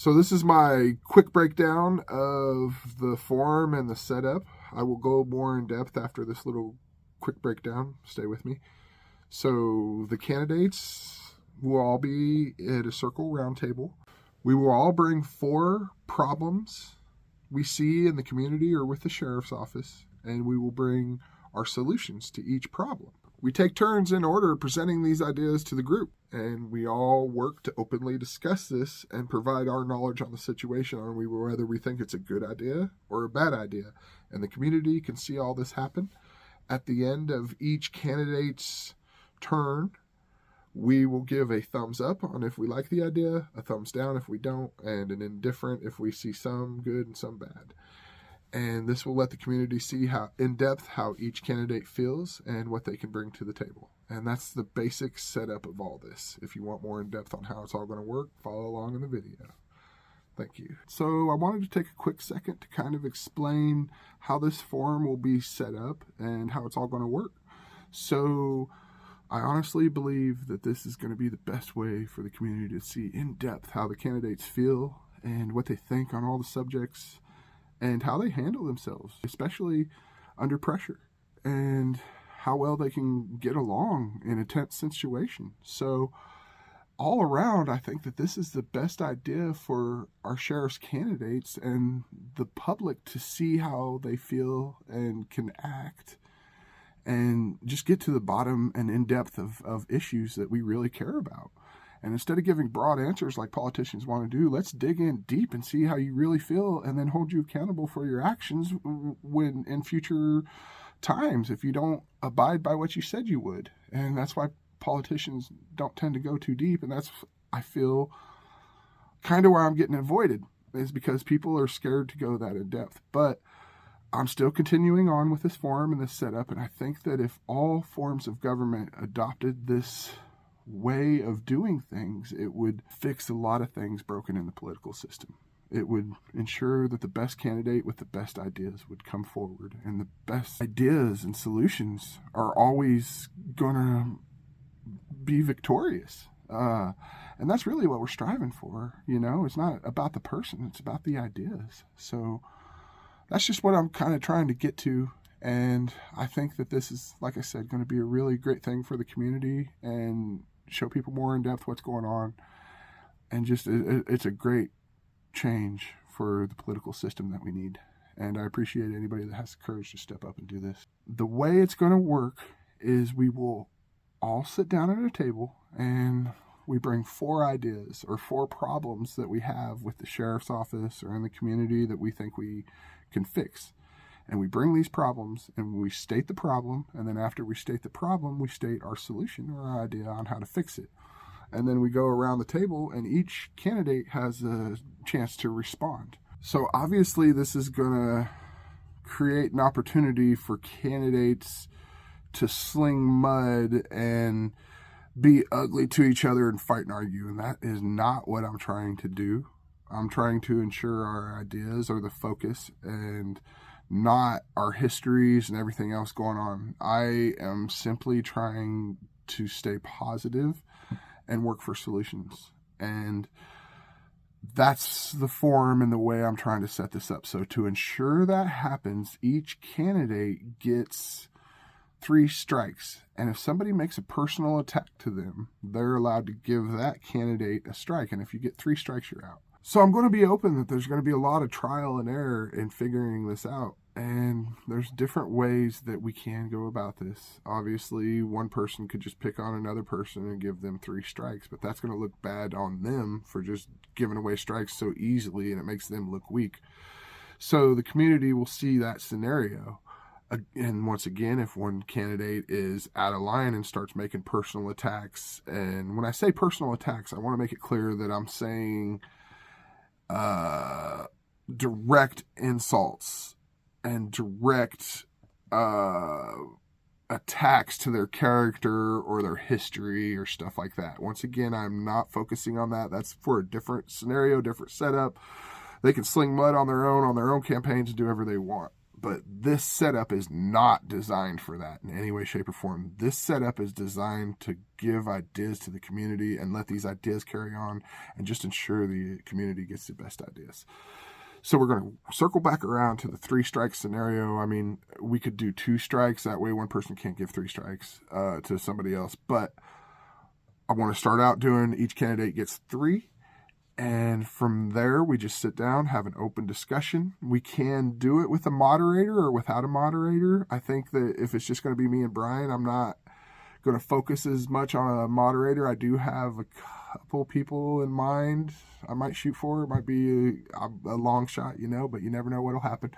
So this is my quick breakdown of the form and the setup. I will go more in depth after this little quick breakdown. Stay with me. So the candidates will all be at a circle round table. We will all bring 4 problems we see in the community or with the sheriff's office, and we will bring our solutions to each problem. We take turns in order presenting these ideas to the group, and we all work to openly discuss this and provide our knowledge on the situation on whether we think it's a good idea or a bad idea. And the community can see all this happen. At the end of each candidate's turn, we will give a thumbs up on if we like the idea, a thumbs down if we don't, and an indifferent if we see some good and some bad. And this will let the community see how in depth how each candidate feels and what they can bring to the table. And that's the basic setup of all this. If you want more in depth on how it's all going to work, follow along in the video. Thank you. So I wanted to take a quick second to kind of explain how this forum will be set up and how it's all going to work. So I honestly believe that this is going to be the best way for the community to see in depth how the candidates feel and what they think on all the subjects and how they handle themselves, especially under pressure, and how well they can get along in a tense situation. So all around, I think that this is the best idea for our sheriff's candidates and the public to see how they feel and can act and just get to the bottom and in depth of issues that we really care about. And instead of giving broad answers like politicians want to do, let's dig in deep and see how you really feel and then hold you accountable for your actions when in future times if you don't abide by what you said you would. And that's why politicians don't tend to go too deep. And that's, I feel, kind of where I'm getting avoided, is because people are scared to go that in depth. But I'm still continuing on with this forum and this setup. And I think that if all forms of government adopted this way of doing things, it would fix a lot of things broken in the political system. It would ensure that the best candidate with the best ideas would come forward, and the best ideas and solutions are always going to be victorious. And that's really what we're striving for. You know, it's not about the person, it's about the ideas. So that's just what I'm kind of trying to get to. And I think that this is, like I said, going to be a really great thing for the community and show people more in depth what's going on. And just, it's a great change for the political system that we need. And I appreciate anybody that has the courage to step up and do this. The way it's going to work is we will all sit down at a table and we bring 4 ideas or 4 problems that we have with the sheriff's office or in the community that we think we can fix. And we bring these problems and we state the problem. And then after we state the problem, we state our solution or our idea on how to fix it. And then we go around the table and each candidate has a chance to respond. So obviously this is going to create an opportunity for candidates to sling mud and be ugly to each other and fight and argue. And that is not what I'm trying to do. I'm trying to ensure our ideas are the focus and not our histories and everything else going on. I am simply trying to stay positive and work for solutions. And that's the form and the way I'm trying to set this up. So to ensure that happens, each candidate gets 3 strikes. And if somebody makes a personal attack to them, they're allowed to give that candidate a strike. And if you get 3 strikes, you're out. So I'm going to be open that there's going to be a lot of trial and error in figuring this out. And there's different ways that we can go about this. Obviously, one person could just pick on another person and give them 3 strikes, but that's going to look bad on them for just giving away strikes so easily, and it makes them look weak. So the community will see that scenario. And once again, if one candidate is out of line and starts making personal attacks, and when I say personal attacks, I want to make it clear that I'm saying direct insults and direct attacks to their character or their history or stuff like that. Once again, I'm not focusing on that. That's for a different scenario, different setup. They can sling mud on their own campaigns and do whatever they want. But this setup is not designed for that in any way, shape, or form. This setup is designed to give ideas to the community and let these ideas carry on and just ensure the community gets the best ideas. So we're going to circle back around to the 3-strike scenario. I mean, we could do 2 strikes. That way one person can't give 3 strikes to somebody else. But I want to start out doing each candidate gets 3. And from there, we just sit down, have an open discussion. We can do it with a moderator or without a moderator. I think that if it's just going to be me and Brian, I'm not going to focus as much on a moderator. I do have a couple people in mind I might shoot for. It might be a long shot, but you never know what'll happen.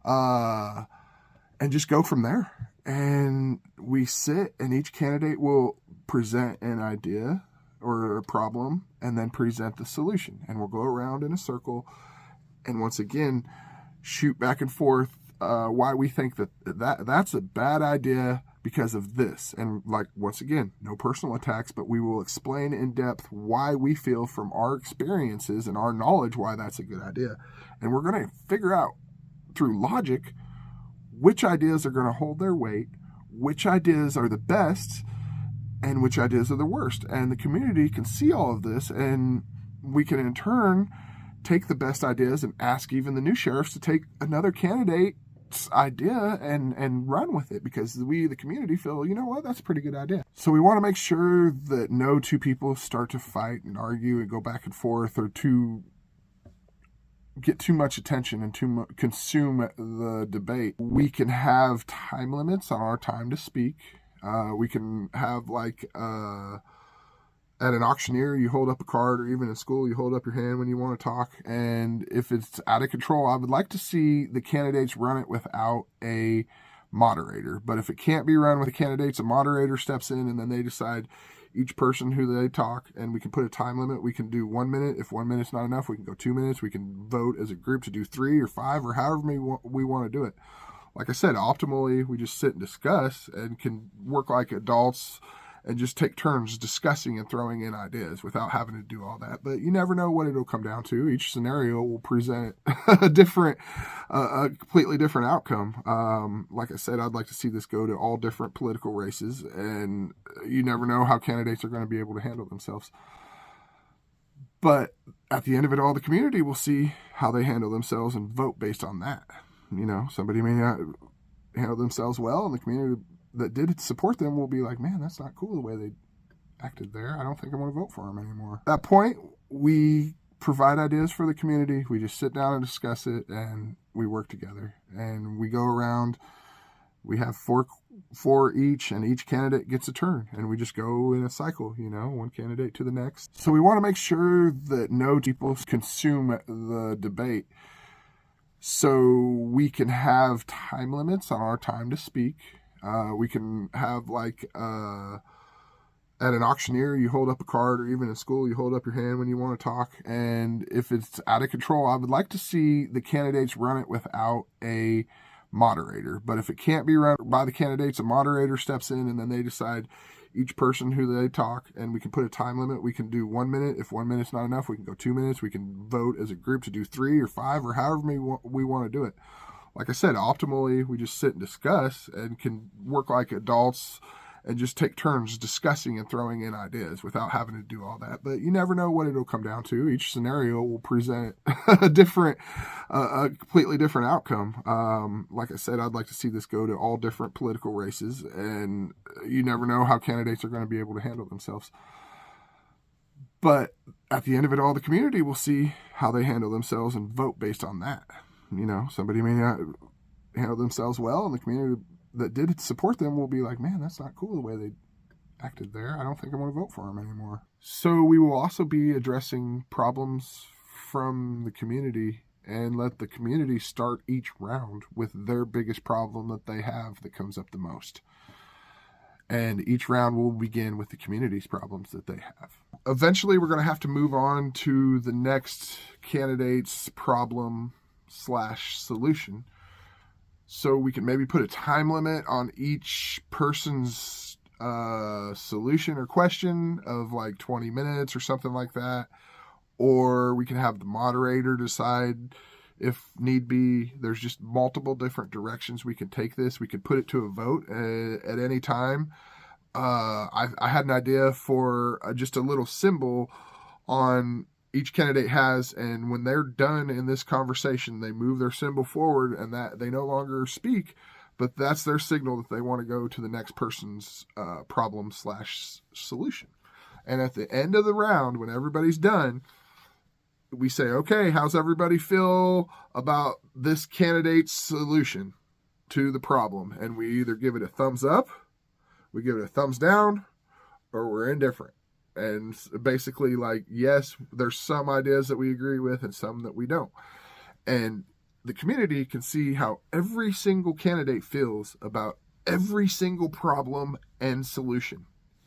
And just go from there. And we sit, and each candidate will present an idea or a problem and then present the solution. And we'll go around in a circle and once again shoot back and forth why we think that's a bad idea because of this. And once again, no personal attacks, but we will explain in depth why we feel from our experiences and our knowledge why that's a good idea. And we're going to figure out through logic which ideas are going to hold their weight, which ideas are the best, and which ideas are the worst. And the community can see all of this, and we can in turn take the best ideas and ask even the new sheriffs to take another candidate's idea and run with it, because we, the community, feel, that's a pretty good idea. So we want to make sure that no 2 people start to fight and argue and go back and forth, or get too much attention and consume the debate. We can have time limits on our time to speak. We can have at an auctioneer, you hold up a card, or even in school, you hold up your hand when you want to talk. And if it's out of control, I would like to see the candidates run it without a moderator. But if it can't be run with the candidates, a moderator steps in, and then they decide each person who they talk, and we can put a time limit. We can do 1 minute. If 1 minute's not enough, we can go 2 minutes. We can vote as a group to do 3 or 5 or however we want to do it. Like I said, optimally, we just sit and discuss and can work like adults and just take turns discussing and throwing in ideas without having to do all that. But you never know what it'll come down to. Each scenario will present a completely different outcome. Like I said, I'd like to see this go to all different political races, and you never know how candidates are going to be able to handle themselves. But at the end of it all, the community will see how they handle themselves and vote based on that. Somebody may not handle themselves well, and the community that did support them will be like, man, that's not cool the way they acted there. I don't think I want to vote for them anymore. At that point, we provide ideas for the community. We just sit down and discuss it, and we work together. And we go around. We have four each, and each candidate gets a turn. And we just go in a cycle, one candidate to the next. So we want to make sure that no people consume the debate. So we can have time limits on our time to speak. We can have at an auctioneer, you hold up a card, or even in school, you hold up your hand when you want to talk. And if it's out of control, I would like to see the candidates run it without a moderator. But if it can't be run by the candidates, a moderator steps in, and then they decide each person who they talk, and we can put a time limit. We can do 1 minute. If 1 minute's not enough, we can go 2 minutes. We can vote as a group to do 3 or 5 or however we want to do it. Like I said, optimally, we just sit and discuss and can work like adults and just take turns discussing and throwing in ideas without having to do all that. But you never know what it'll come down to. Each scenario will present a completely different outcome. Like I said, I'd like to see this go to all different political races, and you never know how candidates are going to be able to handle themselves. But at the end of it all, the community will see how they handle themselves and vote based on that. Somebody may not handle themselves well, and the community that did support them will be like, man, that's not cool the way they acted there. I don't think I want to vote for them anymore. So we will also be addressing problems from the community and let the community start each round with their biggest problem that they have that comes up the most. And each round will begin with the community's problems that they have. Eventually, we're going to have to move on to the next candidate's problem/solution. So we can maybe put a time limit on each person's solution or question of 20 minutes or something like that. Or we can have the moderator decide if need be. There's just multiple different directions we can take this. We could put it to a vote at any time. I had an idea for just a little symbol on each candidate has, and when they're done in this conversation, they move their symbol forward, and that they no longer speak, but that's their signal that they want to go to the next person's problem/solution. And at the end of the round, when everybody's done, we say, okay, how's everybody feel about this candidate's solution to the problem? And we either give it a thumbs up, we give it a thumbs down, or we're indifferent. And basically, like, yes, there's some ideas that we agree with and some that we don't. And the community can see how every single candidate feels about every single problem and solution.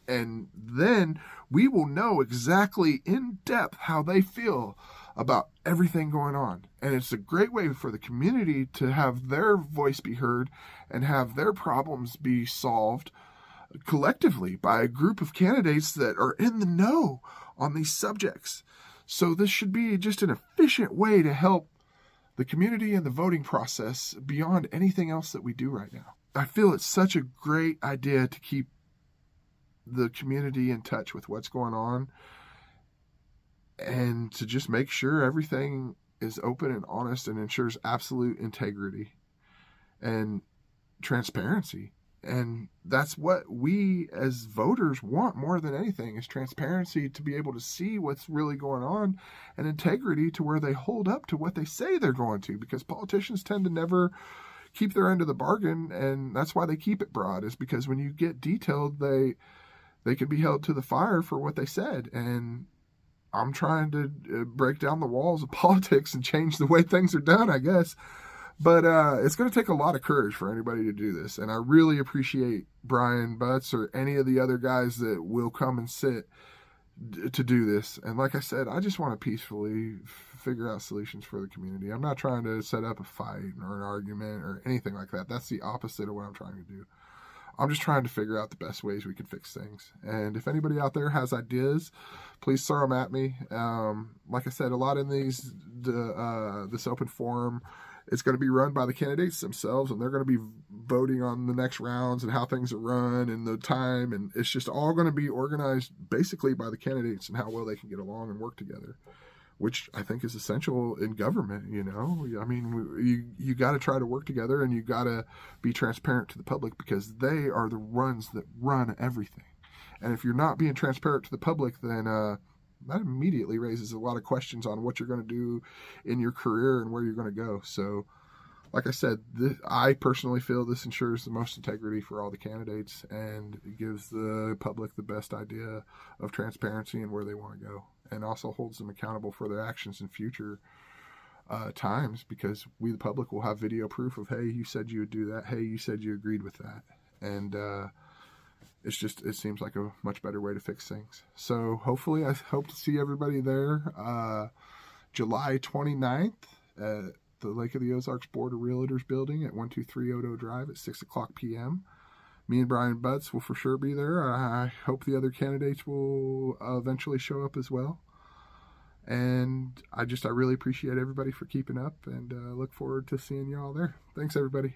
And then we will know exactly in depth how they feel about everything going on. And it's a great way for the community to have their voice be heard and have their problems be solved collectively by a group of candidates that are in the know on these subjects. So this should be just an efficient way to help the community and the voting process beyond anything else that we do right now. I feel it's such a great idea to keep the community in touch with what's going on and to just make sure everything is open and honest and ensures absolute integrity and transparency. And that's what we as voters want more than anything, is transparency, to be able to see what's really going on, and integrity to where they hold up to what they say they're going to, because politicians tend to never keep their end of the bargain. And that's why they keep it broad, is because when you get detailed, they can be held to the fire for what they said. And I'm trying to break down the walls of politics and change the way things are done, I guess. But it's going to take a lot of courage for anybody to do this. And I really appreciate Brian Butts or any of the other guys that will come and sit to do this. And like I said, I just want to peacefully figure out solutions for the community. I'm not trying to set up a fight or an argument or anything like that. That's the opposite of what I'm trying to do. I'm just trying to figure out the best ways we can fix things. And if anybody out there has ideas, please throw them at me. Like I said, a lot in this open forum, it's going to be run by the candidates themselves, and they're going to be voting on the next rounds and how things are run and the time. And it's just all going to be organized basically by the candidates and how well they can get along and work together, which I think is essential in government. You know, I mean, you got to try to work together, and you got to be transparent to the public, because they are the ones that run everything. And if you're not being transparent to the public, then that immediately raises a lot of questions on what you're going to do in your career and where you're going to go. So, like I said, I personally feel this ensures the most integrity for all the candidates, and it gives the public the best idea of transparency and where they want to go, and also holds them accountable for their actions in future times, because we, the public, will have video proof of, hey, you said you would do that. Hey, you said you agreed with that. And it seems like a much better way to fix things. So hopefully, I hope to see everybody there July 29th at the Lake of the Ozarks Board of Realtors building at 123 Oddo Drive at 6 o'clock p.m. Me and Brian Butts will for sure be there. I hope the other candidates will eventually show up as well. And I really appreciate everybody for keeping up, and look forward to seeing you all there. Thanks, everybody.